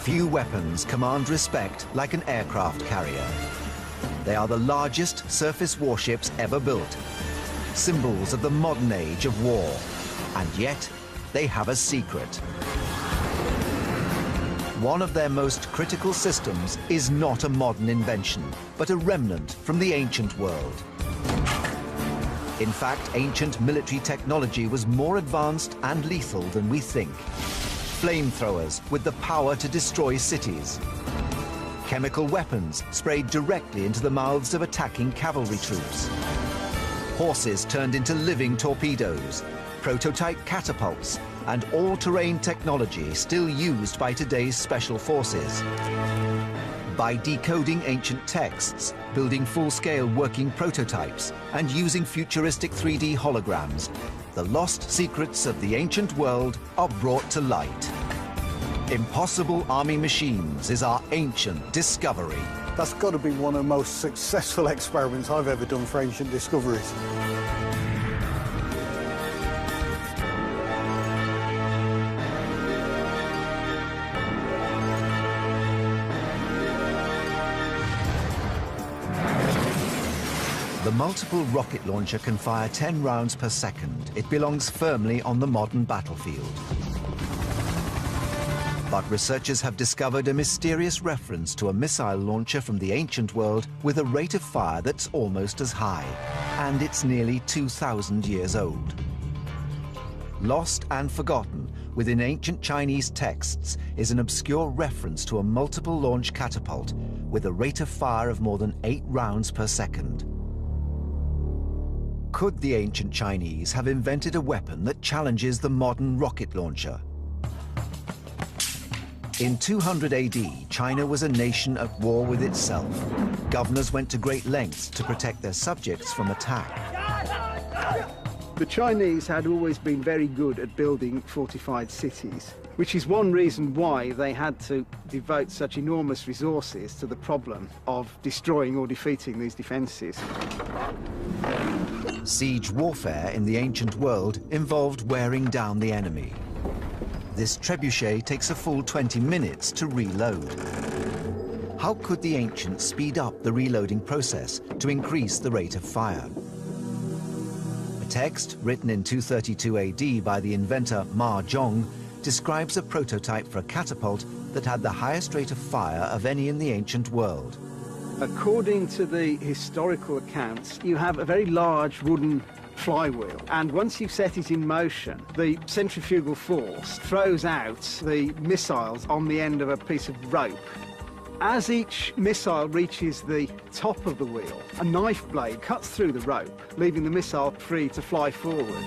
Few weapons command respect like an aircraft carrier. They are the largest surface warships ever built, symbols of the modern age of war. And yet, they have a secret. One of their most critical systems is not a modern invention, but a remnant from the ancient world. In fact, ancient military technology was more advanced and lethal than we think. Flamethrowers with the power to destroy cities. Chemical weapons sprayed directly into the mouths of attacking cavalry troops. Horses turned into living torpedoes. Prototype catapults, and all-terrain technology still used by today's special forces. By decoding ancient texts, building full-scale working prototypes, and using futuristic 3D holograms, the lost secrets of the ancient world are brought to light. Impossible Army Machines is our ancient discovery. That's got to be one of the most successful experiments I've ever done for ancient discoveries. The multiple rocket launcher can fire 10 rounds per second. It belongs firmly on the modern battlefield. But researchers have discovered a mysterious reference to a missile launcher from the ancient world with a rate of fire that's almost as high, and it's nearly 2,000 years old. Lost and forgotten within ancient Chinese texts is an obscure reference to a multiple launch catapult with a rate of fire of more than 8 rounds per second. Could the ancient Chinese have invented a weapon that challenges the modern rocket launcher? In 200 AD, China was a nation at war with itself. Governors went to great lengths to protect their subjects from attack. The Chinese had always been very good at building fortified cities, which is one reason why they had to devote such enormous resources to the problem of destroying or defeating these defences. Siege warfare in the ancient world involved wearing down the enemy. This trebuchet takes a full 20 minutes to reload. How could the ancients speed up the reloading process to increase the rate of fire? A text written in 232 AD by the inventor Ma Zhong describes a prototype for a catapult that had the highest rate of fire of any in the ancient world. According to the historical accounts, you have a very large wooden flywheel, and once you set it in motion, the centrifugal force throws out the missiles on the end of a piece of rope. As each missile reaches the top of the wheel, a knife blade cuts through the rope, leaving the missile free to fly forward.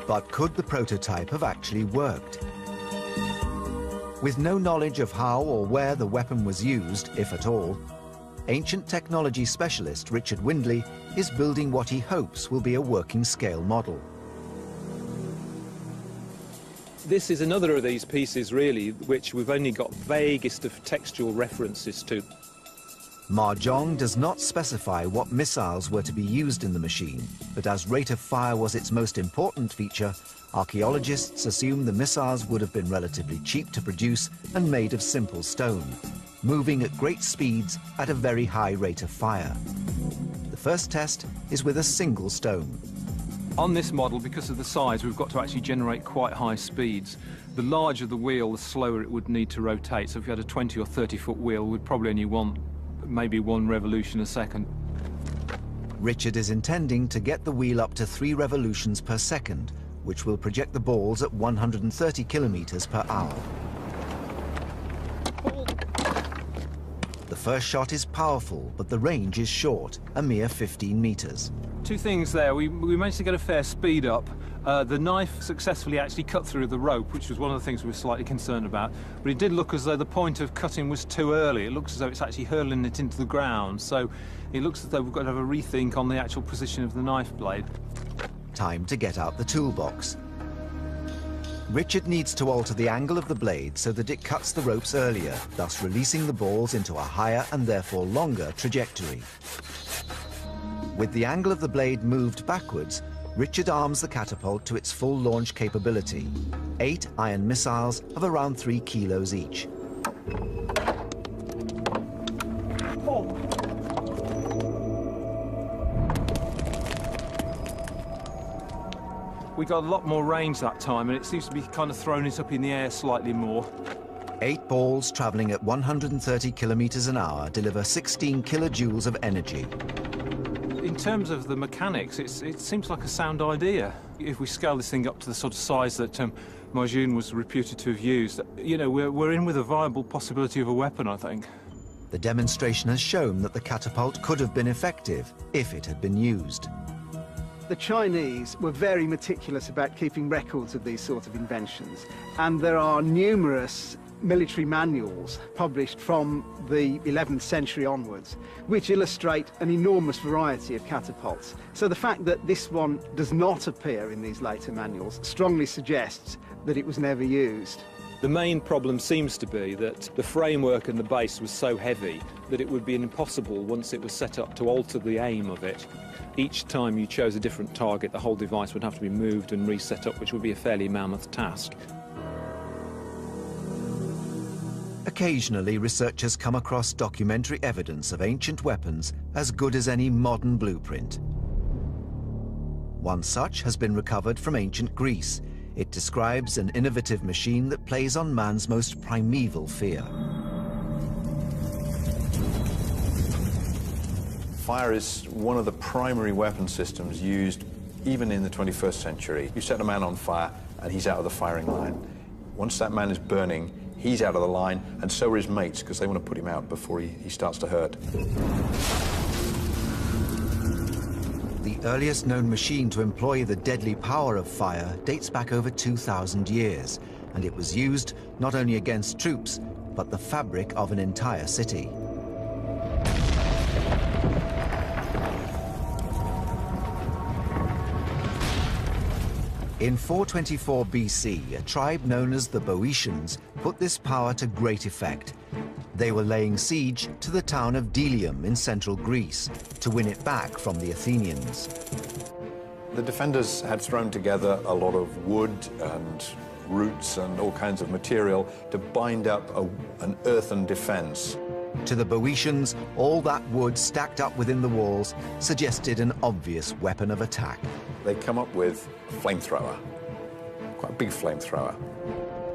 But could the prototype have actually worked? With no knowledge of how or where the weapon was used, if at all, ancient technology specialist Richard Windley is building what he hopes will be a working scale model. This is another of these pieces, really, which we've only got vaguest of textual references to. Ma Zhong does not specify what missiles were to be used in the machine, but as rate of fire was its most important feature, archaeologists assume the missiles would have been relatively cheap to produce and made of simple stone, moving at great speeds at a very high rate of fire. The first test is with a single stone. On this model, because of the size, we've got to actually generate quite high speeds. The larger the wheel, the slower it would need to rotate. So if you had a 20 or 30-foot wheel, we'd probably only want maybe 1 revolution a second. Richard is intending to get the wheel up to 3 revolutions per second, which will project the balls at 130 kilometers per hour. The first shot is powerful, but the range is short, a mere 15 meters. 2 things there. We managed to get a fair speed up. The knife successfully actually cut through the rope, which was one of the things we were slightly concerned about. But it did look as though the point of cutting was too early. It looks as though it's actually hurling it into the ground. So it looks as though we've got to have a rethink on the actual position of the knife blade. Time to get out the toolbox. Richard needs to alter the angle of the blade so that it cuts the ropes earlier, thus releasing the balls into a higher and therefore longer trajectory. With the angle of the blade moved backwards, Richard arms the catapult to its full launch capability, 8 iron missiles of around 3 kilos each. We got a lot more range that time, and it seems to be kind of throwing it up in the air slightly more. 8 balls travelling at 130 kilometres an hour deliver 16 kilojoules of energy. In terms of the mechanics, it seems like a sound idea. If we scale this thing up to the sort of size that Majun was reputed to have used, you know, we're in with a viable possibility of a weapon, I think. The demonstration has shown that the catapult could have been effective if it had been used. The Chinese were very meticulous about keeping records of these sort of inventions, and there are numerous military manuals published from the 11th century onwards, which illustrate an enormous variety of catapults. So the fact that this one does not appear in these later manuals strongly suggests that it was never used. The main problem seems to be that the framework and the base was so heavy that it would be impossible, once it was set up, to alter the aim of it. Each time you chose a different target, the whole device would have to be moved and reset up, which would be a fairly mammoth task. Occasionally, researchers come across documentary evidence of ancient weapons as good as any modern blueprint. One such has been recovered from ancient Greece. It describes an innovative machine that plays on man's most primeval fear. Fire is one of the primary weapon systems used even in the 21st century. You set a man on fire and he's out of the firing line. Once that man is burning, he's out of the line, and so are his mates, because they want to put him out before he starts to hurt. The earliest known machine to employ the deadly power of fire dates back over 2,000 years, and it was used not only against troops, but the fabric of an entire city. In 424 BC, a tribe known as the Boeotians put this power to great effect. They were laying siege to the town of Delium in central Greece to win it back from the Athenians. The defenders had thrown together a lot of wood and roots and all kinds of material to bind up an earthen defense. To the Boeotians, all that wood stacked up within the walls suggested an obvious weapon of attack. They come up with flamethrower, quite a big flamethrower.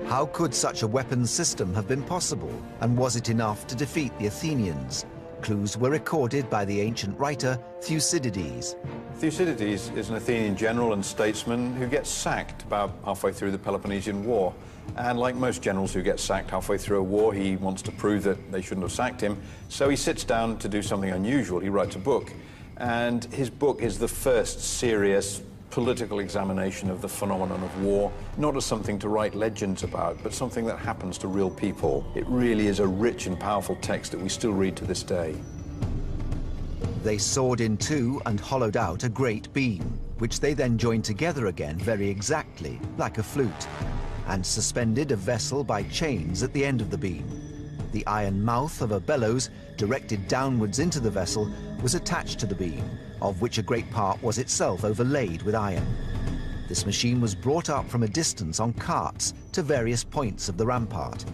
How could such a weapons system have been possible, and was it enough to defeat the Athenians? Clues were recorded by the ancient writer Thucydides. Thucydides is an Athenian general and statesman who gets sacked about halfway through the Peloponnesian War. And like most generals who get sacked halfway through a war, he wants to prove that they shouldn't have sacked him. So he sits down to do something unusual. He writes a book. And his book is the first serious political examination of the phenomenon of war, not as something to write legends about, but something that happens to real people. It really is a rich and powerful text that we still read to this day. They sawed in two and hollowed out a great beam, which they then joined together again very exactly, like a flute, and suspended a vessel by chains at the end of the beam. The iron mouth of a bellows, directed downwards into the vessel, was attached to the beam, of which a great part was itself overlaid with iron. This machine was brought up from a distance on carts to various points of the rampart,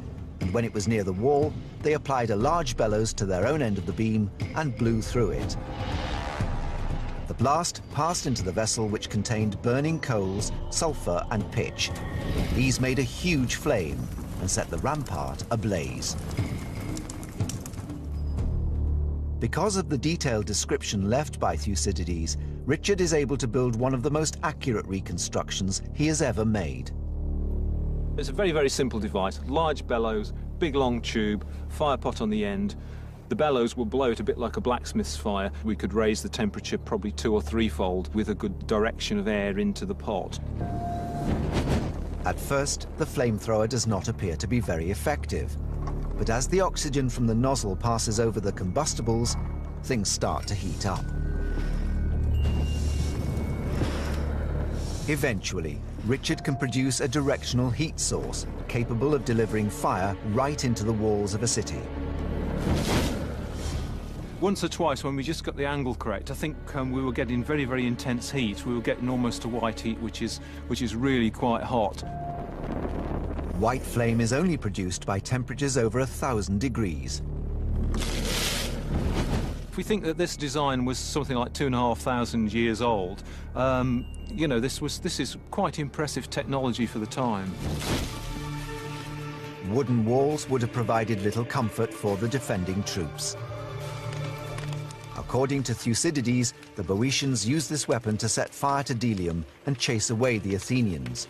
and when it was near the wall, they applied a large bellows to their own end of the beam and blew through it. The blast passed into the vessel, which contained burning coals, sulfur and pitch. These made a huge flame and set the rampart ablaze. Because of the detailed description left by Thucydides, Richard is able to build one of the most accurate reconstructions he has ever made. It's a very, very simple device. Large bellows, big long tube, fire pot on the end. The bellows will blow it a bit like a blacksmith's fire. We could raise the temperature probably 2- or 3-fold with a good direction of air into the pot. At first, the flamethrower does not appear to be very effective. But as the oxygen from the nozzle passes over the combustibles, things start to heat up. Eventually, Richard can produce a directional heat source capable of delivering fire right into the walls of a city. Once or twice, when we just got the angle correct, I think we were getting very, very intense heat. We were getting almost a white heat, which is really quite hot. White flame is only produced by temperatures over 1,000 degrees. If we think that this design was something like 2,500 years old, you know, this is quite impressive technology for the time. Wooden walls would have provided little comfort for the defending troops. According to Thucydides, the Boeotians used this weapon to set fire to Delium and chase away the Athenians.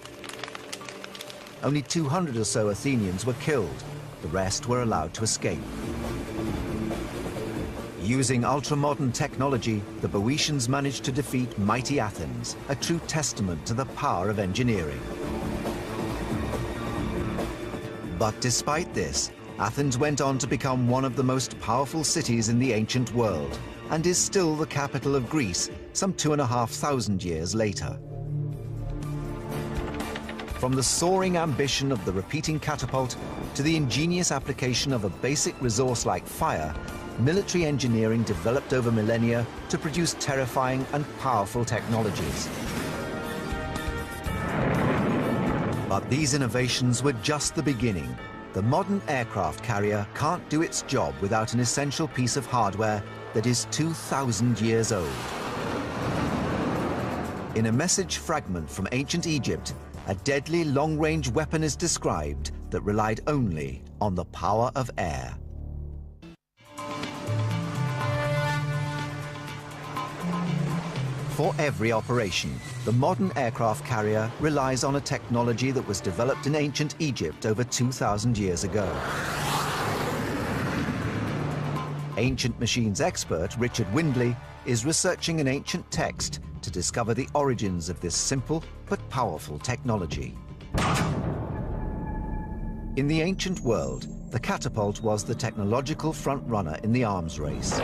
Only 200 or so Athenians were killed. The rest were allowed to escape. Using ultra-modern technology, the Boeotians managed to defeat mighty Athens, a true testament to the power of engineering. But despite this, Athens went on to become one of the most powerful cities in the ancient world, and is still the capital of Greece some 2,500 years later. From the soaring ambition of the repeating catapult to the ingenious application of a basic resource like fire, military engineering developed over millennia to produce terrifying and powerful technologies. But these innovations were just the beginning. The modern aircraft carrier can't do its job without an essential piece of hardware that is 2,000 years old. In a message fragment from ancient Egypt, a deadly long-range weapon is described that relied only on the power of air. For every operation, the modern aircraft carrier relies on a technology that was developed in ancient Egypt over 2,000 years ago. Ancient machines expert Richard Windley is researching an ancient text to discover the origins of this simple but powerful technology. In the ancient world, the catapult was the technological front-runner in the arms race.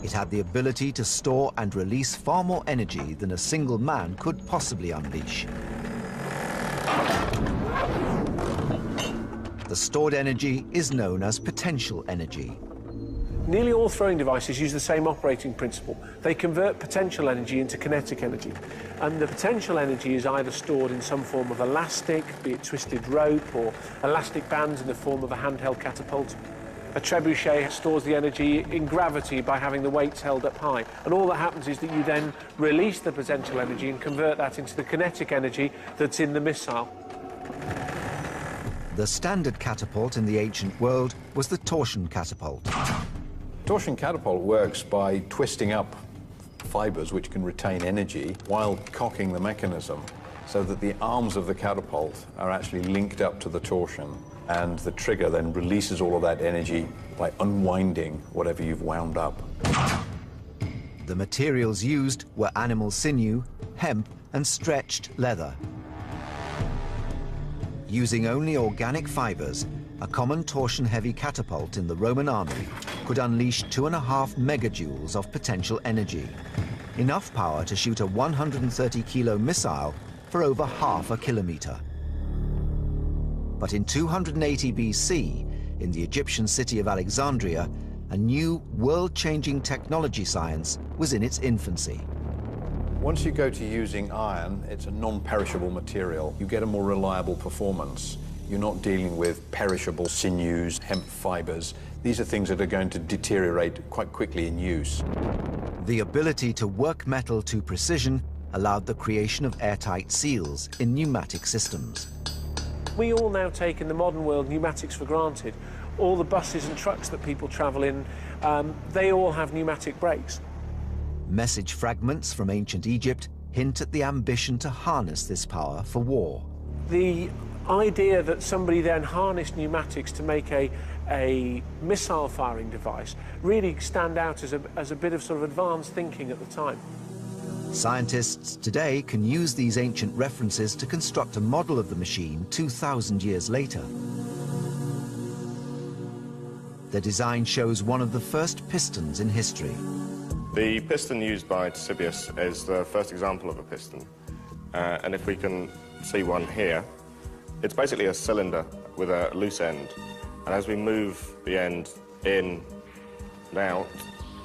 It had the ability to store and release far more energy than a single man could possibly unleash. The stored energy is known as potential energy. Nearly all throwing devices use the same operating principle. They convert potential energy into kinetic energy. And the potential energy is either stored in some form of elastic, be it twisted rope, or elastic bands in the form of a handheld catapult. A trebuchet stores the energy in gravity by having the weights held up high. And all that happens is that you then release the potential energy and convert that into the kinetic energy that's in the missile. The standard catapult in the ancient world was the torsion catapult. Torsion catapult works by twisting up fibers which can retain energy while cocking the mechanism so that the arms of the catapult are actually linked up to the torsion, and the trigger then releases all of that energy by unwinding whatever you've wound up. The materials used were animal sinew, hemp, and stretched leather. Using only organic fibers, a common torsion-heavy catapult in the Roman army could unleash 2.5 megajoules of potential energy, enough power to shoot a 130-kilo missile for over half a kilometer. But in 280 BC, in the Egyptian city of Alexandria, a new world-changing technology science was in its infancy. Once you go to using iron, it's a non-perishable material. You get a more reliable performance. You're not dealing with perishable sinews, hemp fibers. These are things that are going to deteriorate quite quickly in use. The ability to work metal to precision allowed the creation of airtight seals in pneumatic systems. We all now take in the modern world pneumatics for granted. All the buses and trucks that people travel in, they all have pneumatic brakes. Message fragments from ancient Egypt hint at the ambition to harness this power for war. The idea that somebody then harnessed pneumatics to make a missile firing device really stand out as a bit of sort of advanced thinking at the time. Scientists today can use these ancient references to construct a model of the machine 2,000 years later. The design shows one of the first pistons in history. The piston used by Ctesibius is the first example of a piston. And if we can see one here, it's basically a cylinder with a loose end. And as we move the end in and out,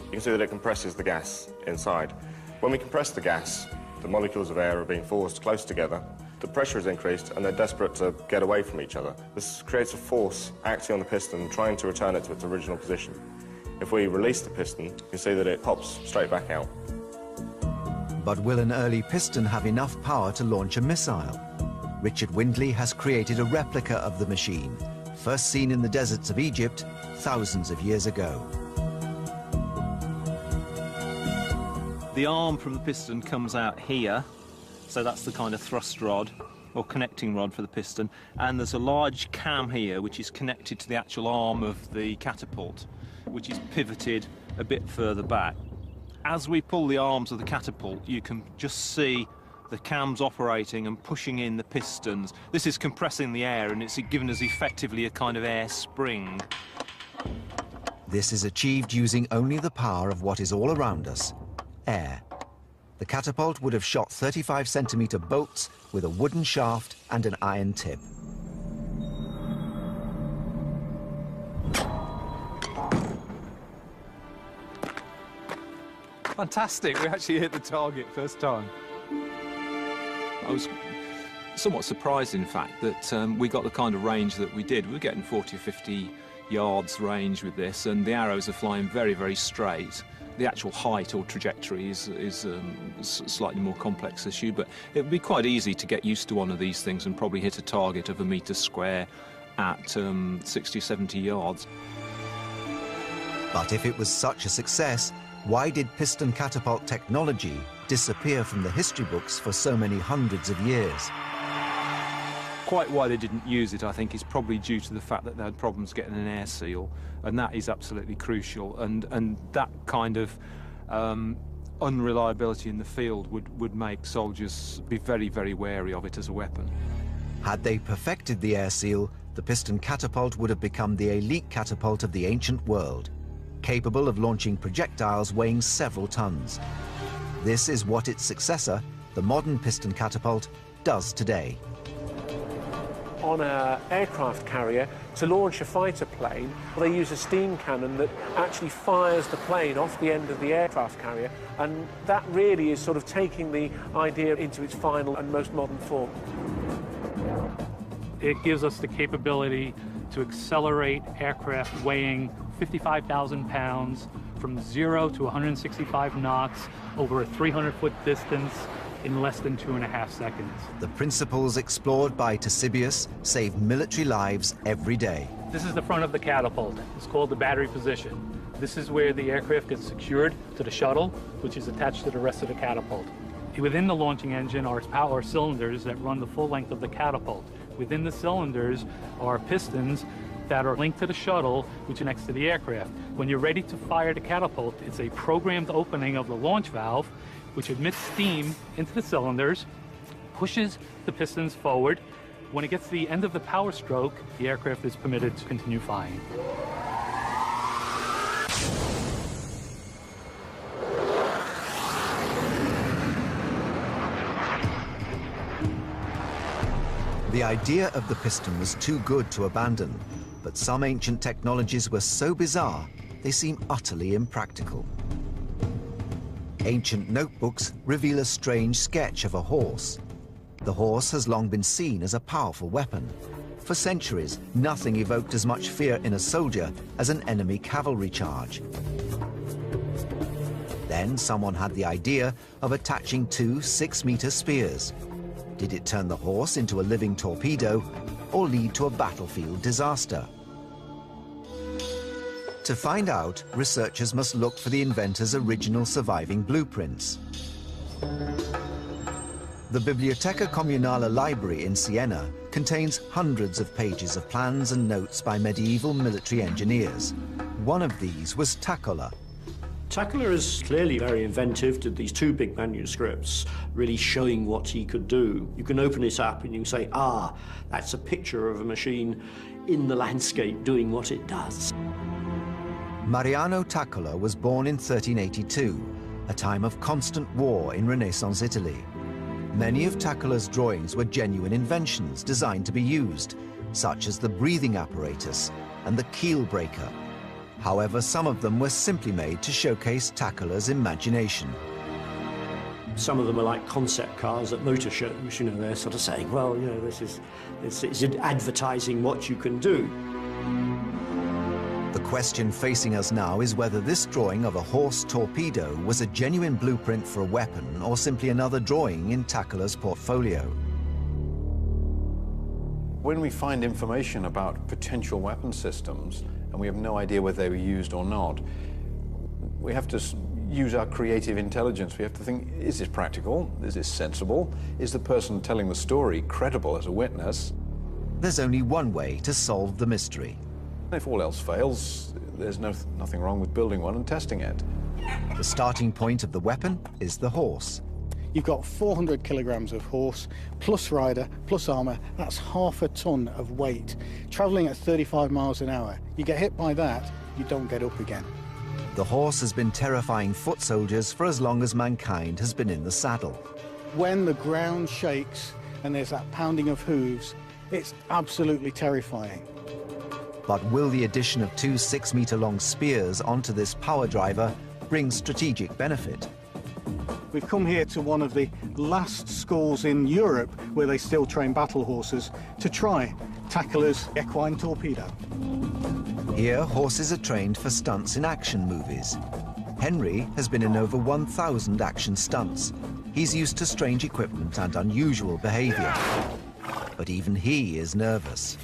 you can see that it compresses the gas inside. When we compress the gas, the molecules of air are being forced close together the pressure is increased and they're desperate to get away from each other. This creates a force acting on the piston, trying to return it to its original position. If we release the piston, you can see that it pops straight back out. But will an early piston have enough power to launch a missile? Richard Windley has created a replica of the machine, first seen in the deserts of Egypt thousands of years ago. The arm from the piston comes out here, so that's the kind of thrust rod or connecting rod for the piston, and there's a large cam here which is connected to the actual arm of the catapult, which is pivoted a bit further back. As we pull the arms of the catapult, you can just see the cams operating and pushing in the pistons. This is compressing the air, and it's giving us effectively a kind of air spring. This is achieved using only the power of what is all around us, air. The catapult would have shot 35-centimetre bolts with a wooden shaft and an iron tip. Fantastic, we actually hit the target first time. I was somewhat surprised, in fact, that we got the kind of range that we did. We were getting 40 or 50 yards range with this, and the arrows are flying very, very straight. The actual height or trajectory is a slightly more complex issue, but it would be quite easy to get used to one of these things and probably hit a target of 1 metre square at 60, 70 yards. But if it was such a success, why did piston catapult technology disappear from the history books for so many hundreds of years? Quite why they didn't use it, I think, is probably due to the fact that they had problems getting an air seal, and that is absolutely crucial. And that kind of unreliability in the field would make soldiers be very, very wary of it as a weapon. Had they perfected the air seal, the piston catapult would have become the elite catapult of the ancient world, capable of launching projectiles weighing several tons. This is what its successor, the modern piston catapult, does today. On an aircraft carrier, to launch a fighter plane, they use a steam cannon that actually fires the plane off the end of the aircraft carrier, and that really is sort of taking the idea into its final and most modern form. It gives us the capability to accelerate aircraft weighing 55,000 pounds from 0 to 165 knots over a 300-foot distance in less than 2.5 seconds. The principles explored by Ctesibius save military lives every day. This is the front of the catapult. It's called the battery position. This is where the aircraft gets secured to the shuttle, which is attached to the rest of the catapult. Within the launching engine are power cylinders that run the full length of the catapult. Within the cylinders are pistons that are linked to the shuttle, which are next to the aircraft. When you're ready to fire the catapult, it's a programmed opening of the launch valve, which admits steam into the cylinders, pushes the pistons forward. When it gets to the end of the power stroke, the aircraft is permitted to continue flying. The idea of the piston was too good to abandon, but some ancient technologies were so bizarre, they seem utterly impractical. Ancient notebooks reveal a strange sketch of a horse. The horse has long been seen as a powerful weapon. For centuries, nothing evoked as much fear in a soldier as an enemy cavalry charge. Then someone had the idea of attaching 2 6-meter spears. Did it turn the horse into a living torpedo or lead to a battlefield disaster? To find out, researchers must look for the inventor's original surviving blueprints. The Biblioteca Comunale Library in Siena contains hundreds of pages of plans and notes by medieval military engineers. One of these was Tacola. Tacola is clearly very inventive, did these 2 big manuscripts, really showing what he could do. You can open it up and you can say, ah, that's a picture of a machine in the landscape doing what it does. Mariano Tacola was born in 1382, a time of constant war in Renaissance Italy. Many of Tacola's drawings were genuine inventions designed to be used, such as the breathing apparatus and the keel breaker. However, some of them were simply made to showcase Tacola's imagination. Some of them are like concept cars at motor shows, you know, they're sort of saying, well, you know, it's advertising what you can do. The question facing us now is whether this drawing of a horse torpedo was a genuine blueprint for a weapon or simply another drawing in Tackler's portfolio. When we find information about potential weapon systems and we have no idea whether they were used or not, we have to use our creative intelligence. We have to think, is this practical? Is this sensible? Is the person telling the story credible as a witness? There's only one way to solve the mystery. If all else fails, there's nothing wrong with building one and testing it. The starting point of the weapon is the horse. You've got 400 kilograms of horse, plus rider, plus armour. That's half a ton of weight. Travelling at 35 miles an hour. You get hit by that, you don't get up again. The horse has been terrifying foot soldiers for as long as mankind has been in the saddle. When the ground shakes and there's that pounding of hooves, it's absolutely terrifying. But will the addition of 2 6-metre-long spears onto this power driver bring strategic benefit? We've come here to one of the last schools in Europe where they still train battle horses to try Tackler's equine torpedo. Here, horses are trained for stunts in action movies. Henry has been in over 1,000 action stunts. He's used to strange equipment and unusual behaviour. But even he is nervous.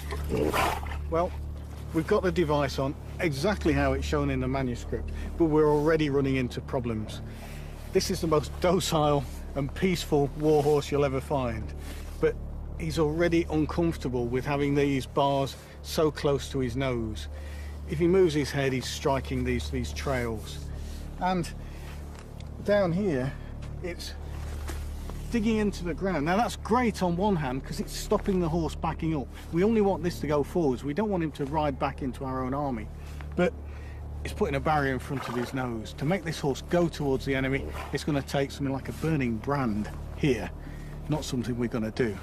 Well, we've got the device on exactly how it's shown in the manuscript, but we're already running into problems. This is the most docile and peaceful warhorse you'll ever find, but he's already uncomfortable with having these bars so close to his nose. If he moves his head, he's striking these trails. And down here, it's digging into the ground. Now that's great on one hand because it's stopping the horse backing up. We only want this to go forwards. We don't want him to ride back into our own army. But it's putting a barrier in front of his nose. To make this horse go towards the enemy, it's going to take something like a burning brand here. Not something we're going to do.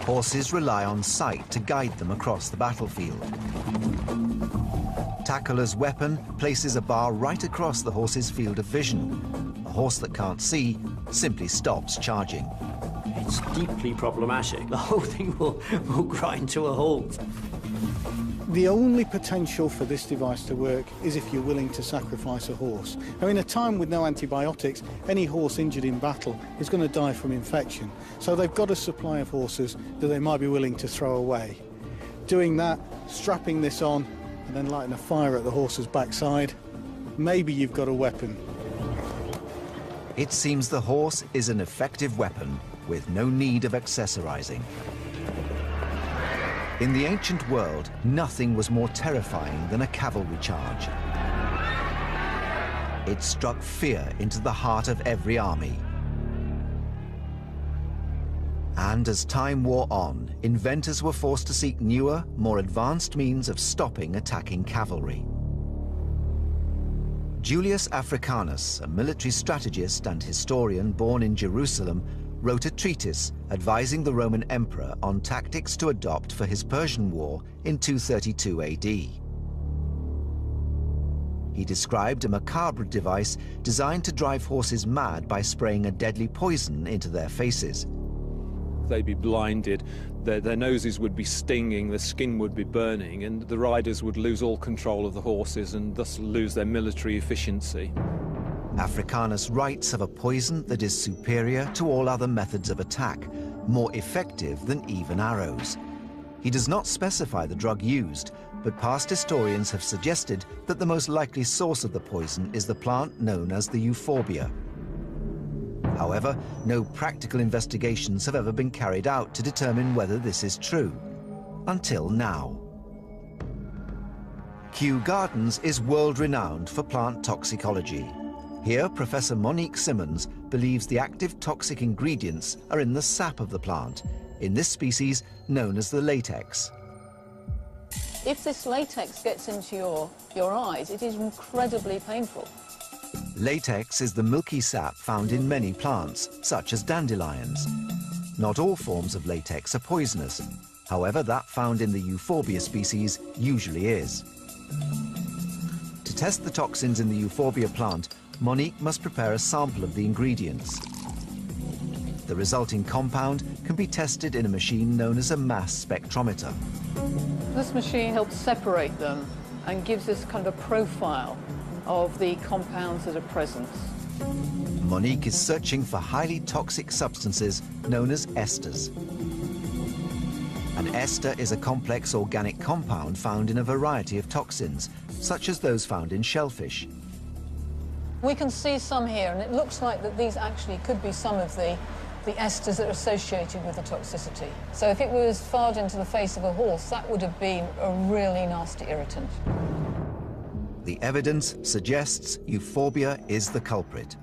Horses rely on sight to guide them across the battlefield. Tackler's weapon places a bar right across the horse's field of vision. A horse that can't see simply stops charging. It's deeply problematic. The whole thing will grind to a halt. The only potential for this device to work is if you're willing to sacrifice a horse. Now, in a time with no antibiotics, any horse injured in battle is going to die from infection. So they've got a supply of horses that they might be willing to throw away. Doing that, strapping this on, and then lighting a fire at the horse's backside, maybe you've got a weapon. It seems the horse is an effective weapon with no need of accessorizing. In the ancient world, nothing was more terrifying than a cavalry charge. It struck fear into the heart of every army. And as time wore on, inventors were forced to seek newer, more advanced means of stopping attacking cavalry. Julius Africanus, a military strategist and historian born in Jerusalem, wrote a treatise advising the Roman emperor on tactics to adopt for his Persian War in 232 AD. He described a macabre device designed to drive horses mad by spraying a deadly poison into their faces. They'd be blinded, their noses would be stinging, their skin would be burning, and the riders would lose all control of the horses and thus lose their military efficiency. Africanus writes of a poison that is superior to all other methods of attack, more effective than even arrows. He does not specify the drug used, but past historians have suggested that the most likely source of the poison is the plant known as the euphorbia. However, no practical investigations have ever been carried out to determine whether this is true. Until now. Kew Gardens is world-renowned for plant toxicology. Here, Professor Monique Simmons believes the active toxic ingredients are in the sap of the plant, in this species known as the latex. If this latex gets into your eyes, it is incredibly painful. Latex is the milky sap found in many plants, such as dandelions. Not all forms of latex are poisonous. However, that found in the euphorbia species usually is. To test the toxins in the euphorbia plant, Monique must prepare a sample of the ingredients. The resulting compound can be tested in a machine known as a mass spectrometer. This machine helps separate them and gives us kind of a profile of the compounds that are present. Monique is searching for highly toxic substances known as esters. An ester is a complex organic compound found in a variety of toxins, such as those found in shellfish. We can see some here, and it looks like that these actually could be some of the esters that are associated with the toxicity. So if it was fired into the face of a horse, that would have been a really nasty irritant. The evidence suggests euphorbia is the culprit.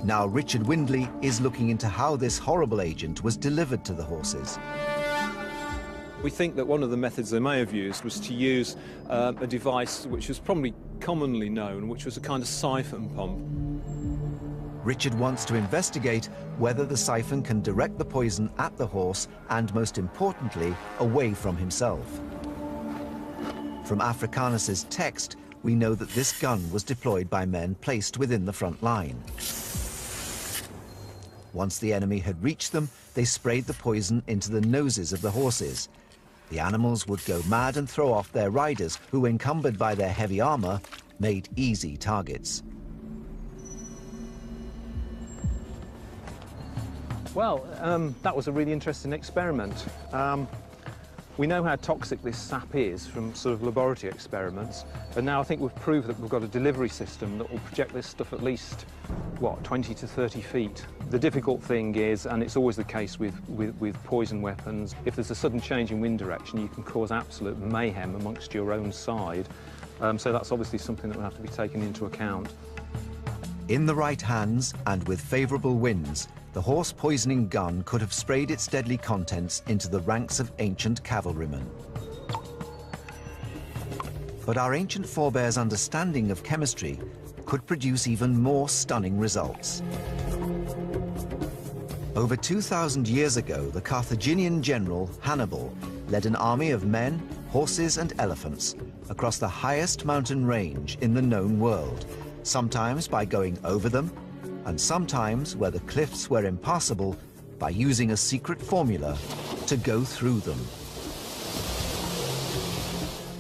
Now Richard Windley is looking into how this horrible agent was delivered to the horses. We think that one of the methods they may have used was to use a device which was probably commonly known, which was a kind of siphon pump. Richard wants to investigate whether the siphon can direct the poison at the horse and, most importantly, away from himself. From Africanus's text, we know that this gun was deployed by men placed within the front line. Once the enemy had reached them, they sprayed the poison into the noses of the horses. The animals would go mad and throw off their riders, who, encumbered by their heavy armor, made easy targets. Well, that was a really interesting experiment. We know how toxic this sap is from sort of laboratory experiments, and now I think we've proved that we've got a delivery system that will project this stuff at least, what, 20 to 30 feet. The difficult thing is, and it's always the case with poison weapons, if there's a sudden change in wind direction, you can cause absolute mayhem amongst your own side. So that's obviously something that will have to be taken into account. In the right hands and with favourable winds, the horse poisoning gun could have sprayed its deadly contents into the ranks of ancient cavalrymen. But our ancient forebears' understanding of chemistry could produce even more stunning results. Over 2,000 years ago, the Carthaginian general Hannibal led an army of men, horses and elephants across the highest mountain range in the known world, sometimes by going over them, and sometimes, where the cliffs were impassable, by using a secret formula to go through them.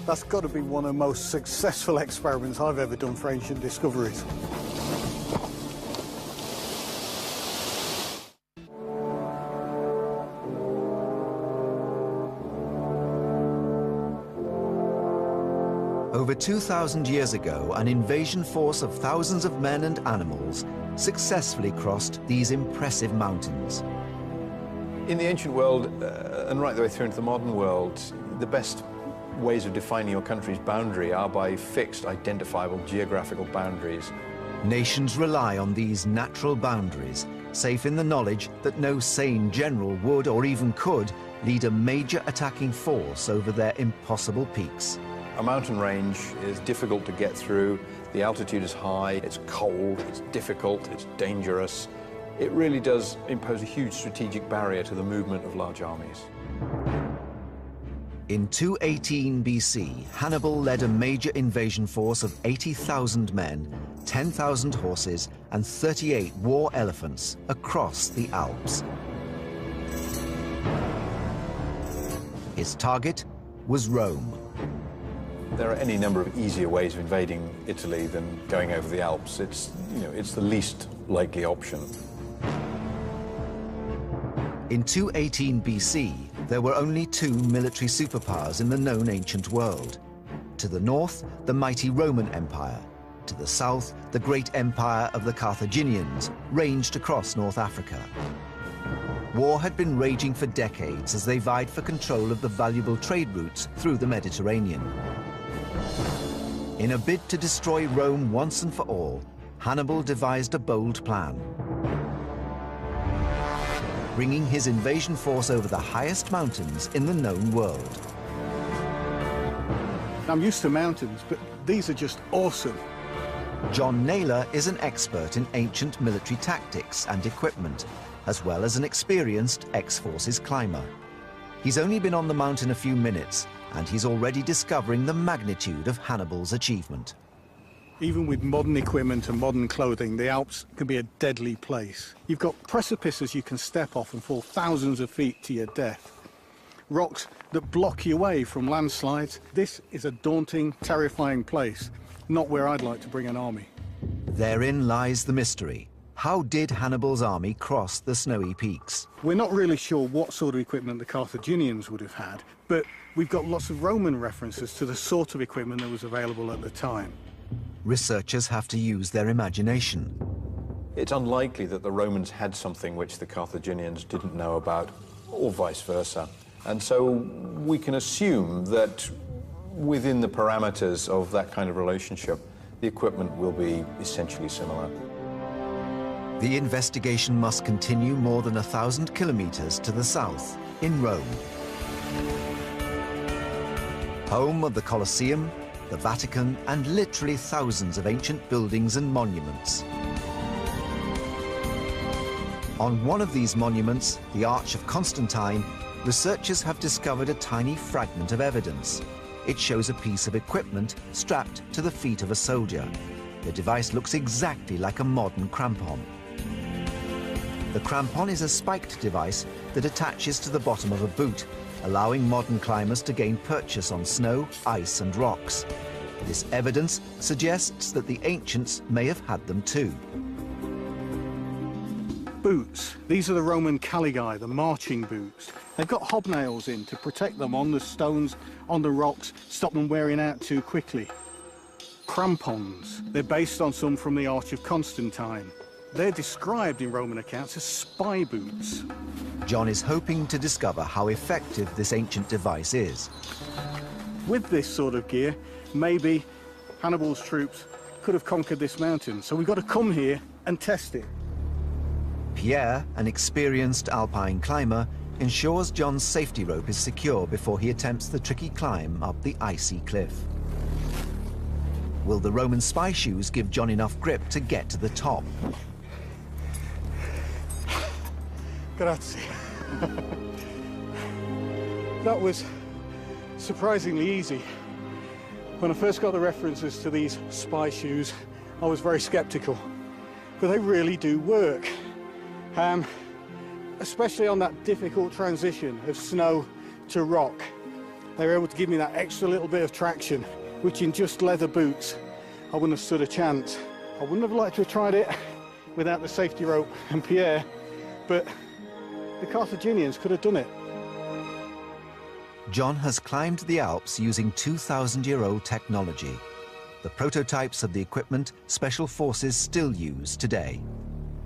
That's got to be one of the most successful experiments I've ever done for ancient discoveries. Over 2,000 years ago, an invasion force of thousands of men and animals successfully crossed these impressive mountains. In the ancient world, and right the way through into the modern world, the best ways of defining your country's boundary are by fixed, identifiable geographical boundaries. Nations rely on these natural boundaries, safe in the knowledge that no sane general would or even could lead a major attacking force over their impossible peaks. A mountain range is difficult to get through. The altitude is high, it's cold, it's difficult, it's dangerous. It really does impose a huge strategic barrier to the movement of large armies. In 218 BC, Hannibal led a major invasion force of 80,000 men, 10,000 horses, and 38 war elephants across the Alps. His target was Rome. There are any number of easier ways of invading Italy than going over the Alps. It's the least likely option. In 218 BC, there were only two military superpowers in the known ancient world. To the north, the mighty Roman Empire. To the south, the great empire of the Carthaginians ranged across North Africa. War had been raging for decades as they vied for control of the valuable trade routes through the Mediterranean. In a bid to destroy Rome once and for all, Hannibal devised a bold plan. Bringing his invasion force over the highest mountains in the known world. I'm used to mountains, but these are just awesome. John Naylor is an expert in ancient military tactics and equipment, as well as an experienced ex-forces climber. He's only been on the mountain a few minutes, and he's already discovering the magnitude of Hannibal's achievement. Even with modern equipment and modern clothing, the Alps can be a deadly place. You've got precipices you can step off and fall thousands of feet to your death. Rocks that block your way from landslides. This is a daunting, terrifying place, not where I'd like to bring an army. Therein lies the mystery. How did Hannibal's army cross the snowy peaks? We're not really sure what sort of equipment the Carthaginians would have had, but we've got lots of Roman references to the sort of equipment that was available at the time. Researchers have to use their imagination. It's unlikely that the Romans had something which the Carthaginians didn't know about, or vice versa. And so we can assume that within the parameters of that kind of relationship, the equipment will be essentially similar. The investigation must continue more than 1,000 kilometers to the south, in Rome. Home of the Colosseum, the Vatican, and literally thousands of ancient buildings and monuments. On one of these monuments, the Arch of Constantine, researchers have discovered a tiny fragment of evidence. It shows a piece of equipment strapped to the feet of a soldier. The device looks exactly like a modern crampon. The crampon is a spiked device that attaches to the bottom of a boot, allowing modern climbers to gain purchase on snow, ice, and rocks. This evidence suggests that the ancients may have had them too. Boots. These are the Roman caligae, the marching boots. They've got hobnails in to protect them on the stones, on the rocks, stop them wearing out too quickly. Crampons. They're based on some from the Arch of Constantine. They're described in Roman accounts as spy boots. John is hoping to discover how effective this ancient device is. With this sort of gear, maybe Hannibal's troops could have conquered this mountain. So we've got to come here and test it. Pierre, an experienced alpine climber, ensures John's safety rope is secure before he attempts the tricky climb up the icy cliff. Will the Roman spy shoes give John enough grip to get to the top? Grazie. That was surprisingly easy. When I first got the references to these spy shoes, I was very skeptical, but they really do work. Especially on that difficult transition of snow to rock. They were able to give me that extra little bit of traction, which in just leather boots, I wouldn't have stood a chance. I wouldn't have liked to have tried it without the safety rope and Pierre, but the Carthaginians could have done it. John has climbed the Alps using 2,000-year-old technology. The prototypes of the equipment special forces still use today.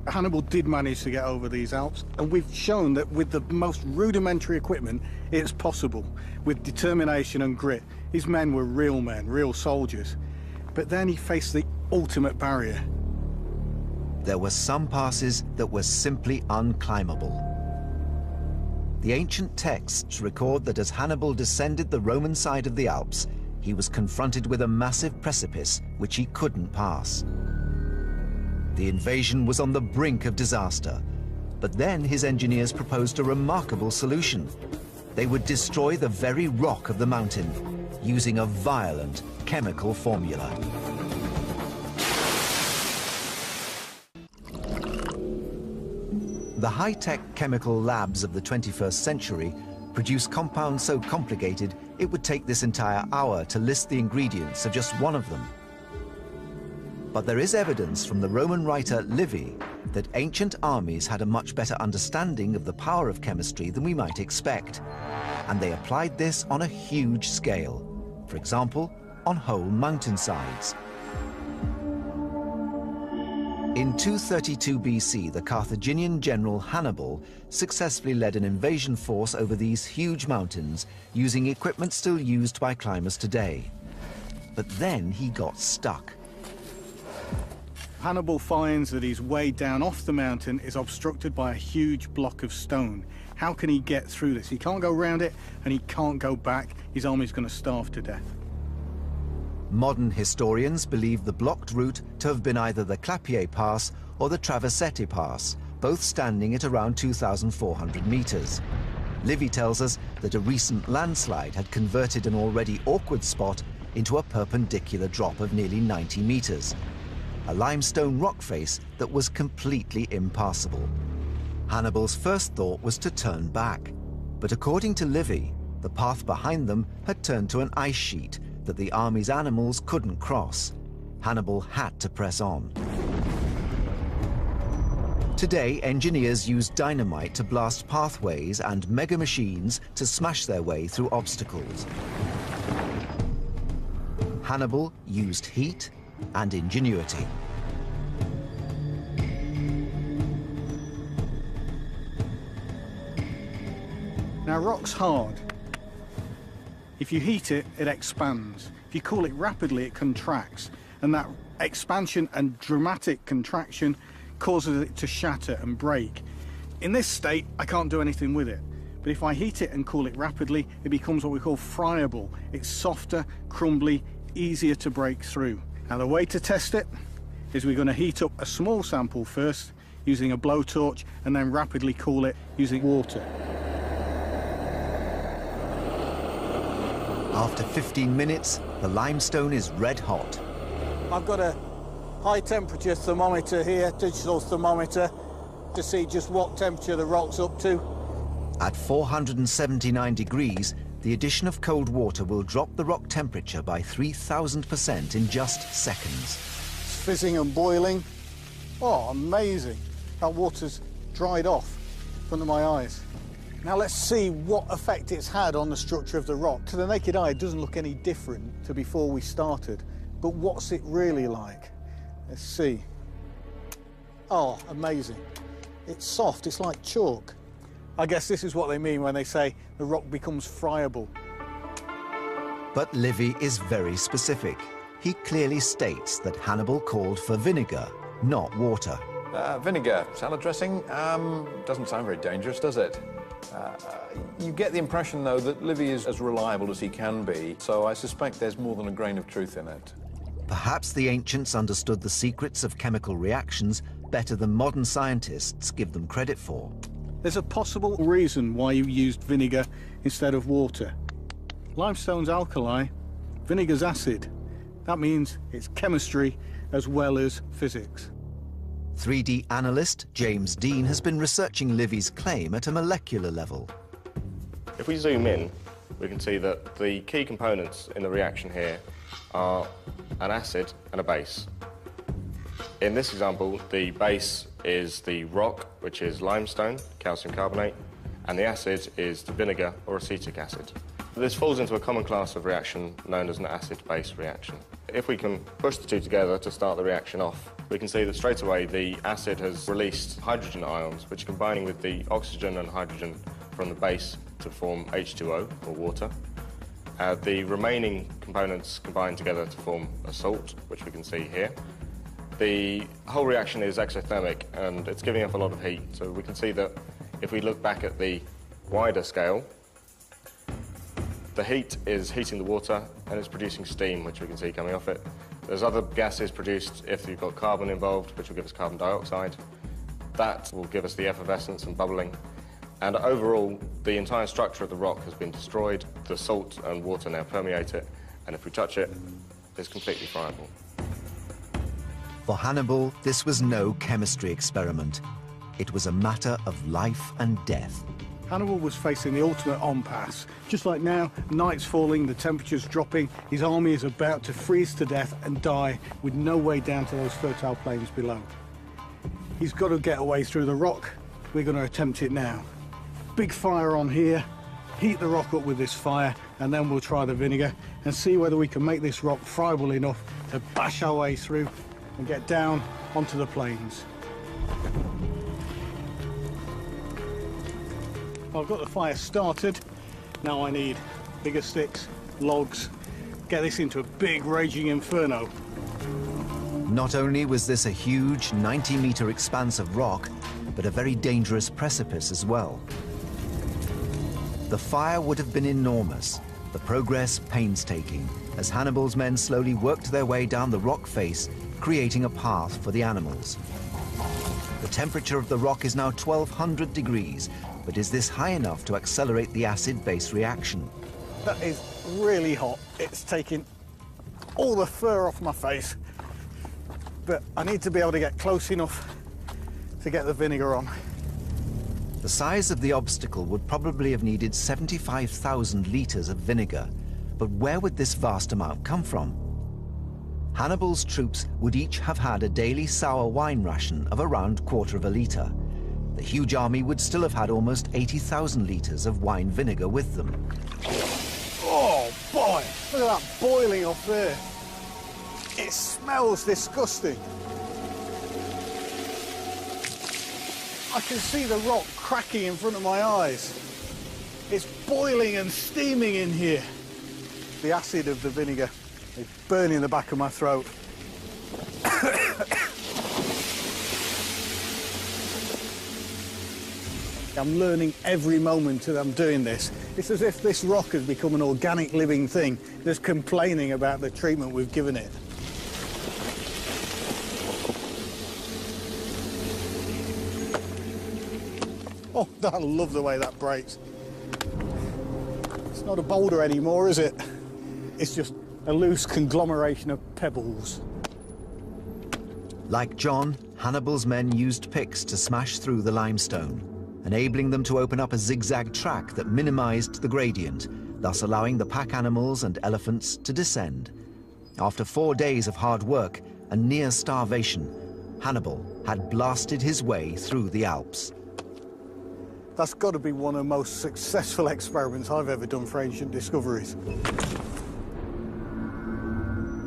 Hannibal did manage to get over these Alps, and we've shown that with the most rudimentary equipment, it's possible. With determination and grit, his men were real men, real soldiers. But then he faced the ultimate barrier. There were some passes that were simply unclimbable. The ancient texts record that as Hannibal descended the Roman side of the Alps, he was confronted with a massive precipice which he couldn't pass. The invasion was on the brink of disaster, but then his engineers proposed a remarkable solution. They would destroy the very rock of the mountain using a violent chemical formula. The high-tech chemical labs of the 21st century produce compounds so complicated it would take this entire hour to list the ingredients of just one of them. But there is evidence from the Roman writer Livy that ancient armies had a much better understanding of the power of chemistry than we might expect, and they applied this on a huge scale, for example, on whole mountainsides. In 232 BC, the Carthaginian general Hannibal successfully led an invasion force over these huge mountains using equipment still used by climbers today. But then he got stuck. Hannibal finds that his way down off the mountain is obstructed by a huge block of stone. How can he get through this? He can't go around it and he can't go back. His army's going to starve to death. Modern historians believe the blocked route to have been either the Clapier Pass or the Traversette Pass, both standing at around 2,400 meters. Livy tells us that a recent landslide had converted an already awkward spot into a perpendicular drop of nearly 90 meters, a limestone rock face that was completely impassable. Hannibal's first thought was to turn back, but according to Livy, the path behind them had turned to an ice sheet that the army's animals couldn't cross. Hannibal had to press on. Today, engineers use dynamite to blast pathways and mega machines to smash their way through obstacles. Hannibal used heat and ingenuity. Now, rock's hard. If you heat it, it expands. If you cool it rapidly, it contracts. And that expansion and dramatic contraction causes it to shatter and break. In this state, I can't do anything with it. But if I heat it and cool it rapidly, it becomes what we call friable. It's softer, crumbly, easier to break through. Now, the way to test it is we're going to heat up a small sample first using a blowtorch and then rapidly cool it using water. After 15 minutes, the limestone is red hot. I've got a high temperature thermometer here, digital thermometer, to see just what temperature the rock's up to. At 479 degrees, the addition of cold water will drop the rock temperature by 3,000% in just seconds. It's fizzing and boiling. Oh, amazing. That water's dried off in front of my eyes. Now let's see what effect it's had on the structure of the rock. To the naked eye, it doesn't look any different to before we started. But what's it really like? Let's see. Oh, amazing. It's soft, it's like chalk. I guess this is what they mean when they say the rock becomes friable. But Livy is very specific. He clearly states that Hannibal called for vinegar, not water. Vinegar, salad dressing, doesn't sound very dangerous, does it? You get the impression, though, that Livy is as reliable as he can be, so I suspect there's more than a grain of truth in it. Perhaps the ancients understood the secrets of chemical reactions better than modern scientists give them credit for. There's a possible reason why you used vinegar instead of water. Limestone's alkali, vinegar's acid. That means it's chemistry as well as physics. 3D analyst James Dean has been researching Livy's claim at a molecular level. If we zoom in, we can see that the key components in the reaction here are an acid and a base. In this example, the base is the rock, which is limestone, calcium carbonate, and the acid is the vinegar or acetic acid. This falls into a common class of reaction known as an acid-base reaction. If we can push the two together to start the reaction off, we can see that straight away the acid has released hydrogen ions, which are combining with the oxygen and hydrogen from the base to form H2O, or water. The remaining components combine together to form a salt, which we can see here. The whole reaction is exothermic, and it's giving up a lot of heat. So we can see that if we look back at the wider scale, the heat is heating the water and it's producing steam, which we can see coming off it. There's other gases produced if you've got carbon involved, which will give us carbon dioxide. That will give us the effervescence and bubbling. And overall, the entire structure of the rock has been destroyed. The salt and water now permeate it, and if we touch it, it's completely friable. For Hannibal, this was no chemistry experiment. It was a matter of life and death. Hannibal was facing the ultimate impasse. Just like now, night's falling, the temperature's dropping, his army is about to freeze to death and die with no way down to those fertile plains below. He's got to get away through the rock. We're going to attempt it now. Big fire on here, heat the rock up with this fire, and then we'll try the vinegar and see whether we can make this rock friable enough to bash our way through and get down onto the plains. I've got the fire started. Now I need bigger sticks, logs, get this into a big raging inferno. Not only was this a huge 90-meter expanse of rock, but a very dangerous precipice as well. The fire would have been enormous, the progress painstaking, as Hannibal's men slowly worked their way down the rock face, creating a path for the animals. The temperature of the rock is now 1,200 degrees, but is this high enough to accelerate the acid-base reaction? That is really hot. It's taking all the fur off my face. But I need to be able to get close enough to get the vinegar on. The size of the obstacle would probably have needed 75,000 litres of vinegar. But where would this vast amount come from? Hannibal's troops would each have had a daily sour wine ration of around 1/4 litre. The huge army would still have had almost 80,000 litres of wine vinegar with them. Oh boy, look at that boiling up there. It smells disgusting. I can see the rock cracking in front of my eyes. It's boiling and steaming in here. The acid of the vinegar is burning the back of my throat. I'm learning every moment that I'm doing this. It's as if this rock has become an organic living thing that's complaining about the treatment we've given it. Oh, I love the way that breaks. It's not a boulder anymore, is it? It's just a loose conglomeration of pebbles. Like John, Hannibal's men used picks to smash through the limestone, enabling them to open up a zigzag track that minimized the gradient, thus allowing the pack animals and elephants to descend. After 4 days of hard work and near starvation, Hannibal had blasted his way through the Alps. That's got to be one of the most successful experiments I've ever done for ancient discoveries.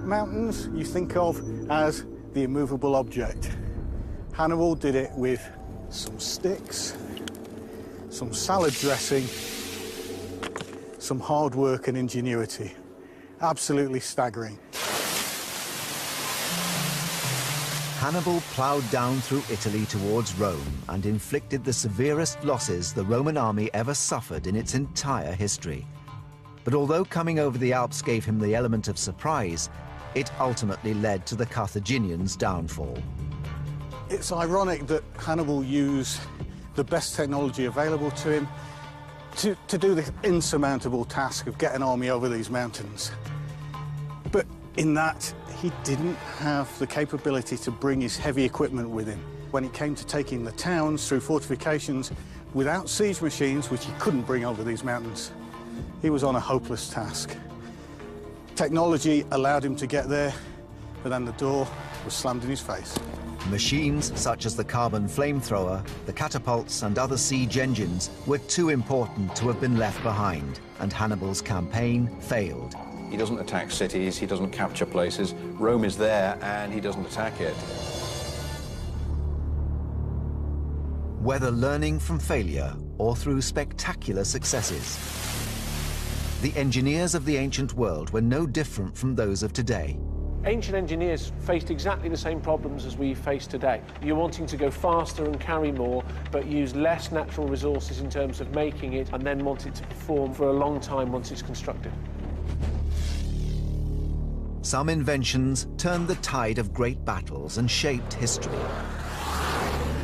Mountains you think of as the immovable object. Hannibal did it with some sticks, some salad dressing, some hard work and ingenuity. Absolutely staggering. Hannibal ploughed down through Italy towards Rome and inflicted the severest losses the Roman army ever suffered in its entire history. But although coming over the Alps gave him the element of surprise, it ultimately led to the Carthaginians' downfall. It's ironic that Hannibal used the best technology available to him to do the insurmountable task of getting an army over these mountains. But in that, he didn't have the capability to bring his heavy equipment with him. When it came to taking the towns through fortifications without siege machines, which he couldn't bring over these mountains, he was on a hopeless task. Technology allowed him to get there, but then the door was slammed in his face. Machines such as the carbon flamethrower, the catapults and other siege engines were too important to have been left behind, and Hannibal's campaign failed. He doesn't attack cities, he doesn't capture places. Rome is there and he doesn't attack it. Whether learning from failure or through spectacular successes, the engineers of the ancient world were no different from those of today. Ancient engineers faced exactly the same problems as we face today. You're wanting to go faster and carry more, but use less natural resources in terms of making it, and then want it to perform for a long time once it's constructed. Some inventions turned the tide of great battles and shaped history.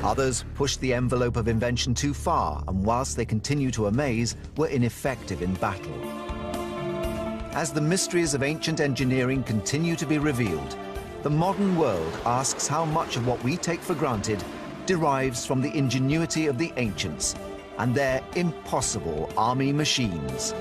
Others pushed the envelope of invention too far, and whilst they continue to amaze, were ineffective in battle. As the mysteries of ancient engineering continue to be revealed, the modern world asks how much of what we take for granted derives from the ingenuity of the ancients and their impossible army machines.